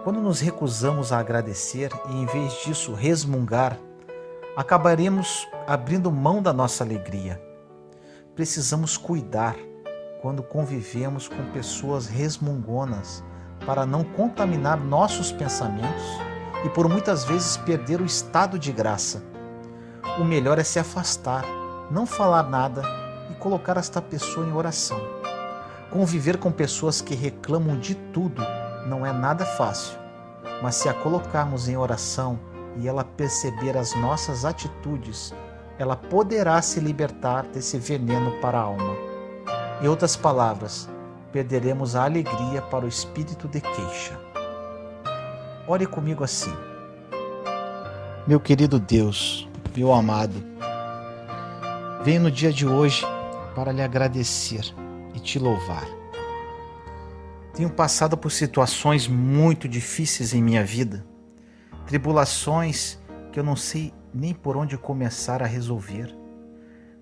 Quando nos recusamos a agradecer e em vez disso resmungar, acabaremos abrindo mão da nossa alegria. Precisamos cuidar quando convivemos com pessoas resmungonas para não contaminar nossos pensamentos e por muitas vezes perder o estado de graça. O melhor é se afastar, não falar nada e colocar esta pessoa em oração. Conviver com pessoas que reclamam de tudo não é nada fácil, mas se a colocarmos em oração e ela perceber as nossas atitudes, ela poderá se libertar desse veneno para a alma. Em outras palavras, perderemos a alegria para o espírito de queixa. Ore comigo assim. Meu querido Deus, meu amado, venho no dia de hoje para lhe agradecer e te louvar. Tenho passado por situações muito difíceis em minha vida, tribulações que eu não sei nem por onde começar a resolver,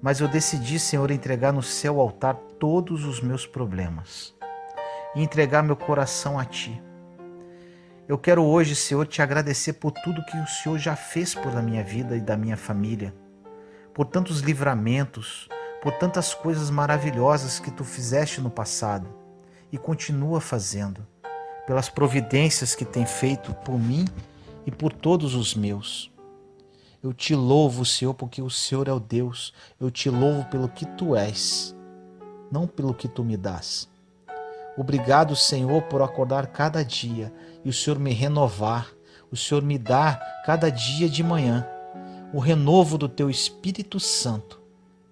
mas eu decidi, Senhor, entregar no seu altar todos os meus problemas e entregar meu coração a Ti. Eu quero hoje, Senhor, te agradecer por tudo que o Senhor já fez pela minha vida e da minha família, por tantos livramentos, por tantas coisas maravilhosas que Tu fizeste no passado e continua fazendo, pelas providências que tem feito por mim e por todos os meus. Eu te louvo, Senhor, porque o Senhor é o Deus. Eu te louvo pelo que Tu és, não pelo que Tu me dás. Obrigado, Senhor, por acordar cada dia e o Senhor me renovar. O Senhor me dá cada dia de manhã o renovo do Teu Espírito Santo,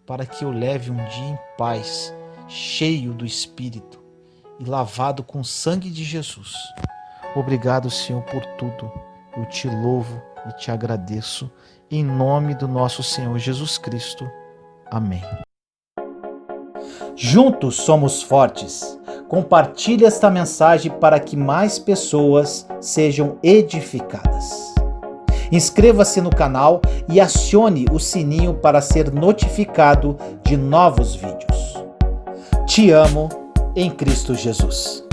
para que eu leve um dia em paz, cheio do Espírito e lavado com o sangue de Jesus. Obrigado, Senhor, por tudo. Eu te louvo e te agradeço, em nome do nosso Senhor Jesus Cristo. Amém. Juntos somos fortes. Compartilhe esta mensagem para que mais pessoas sejam edificadas. Inscreva-se no canal e acione o sininho para ser notificado de novos vídeos. Te amo em Cristo Jesus.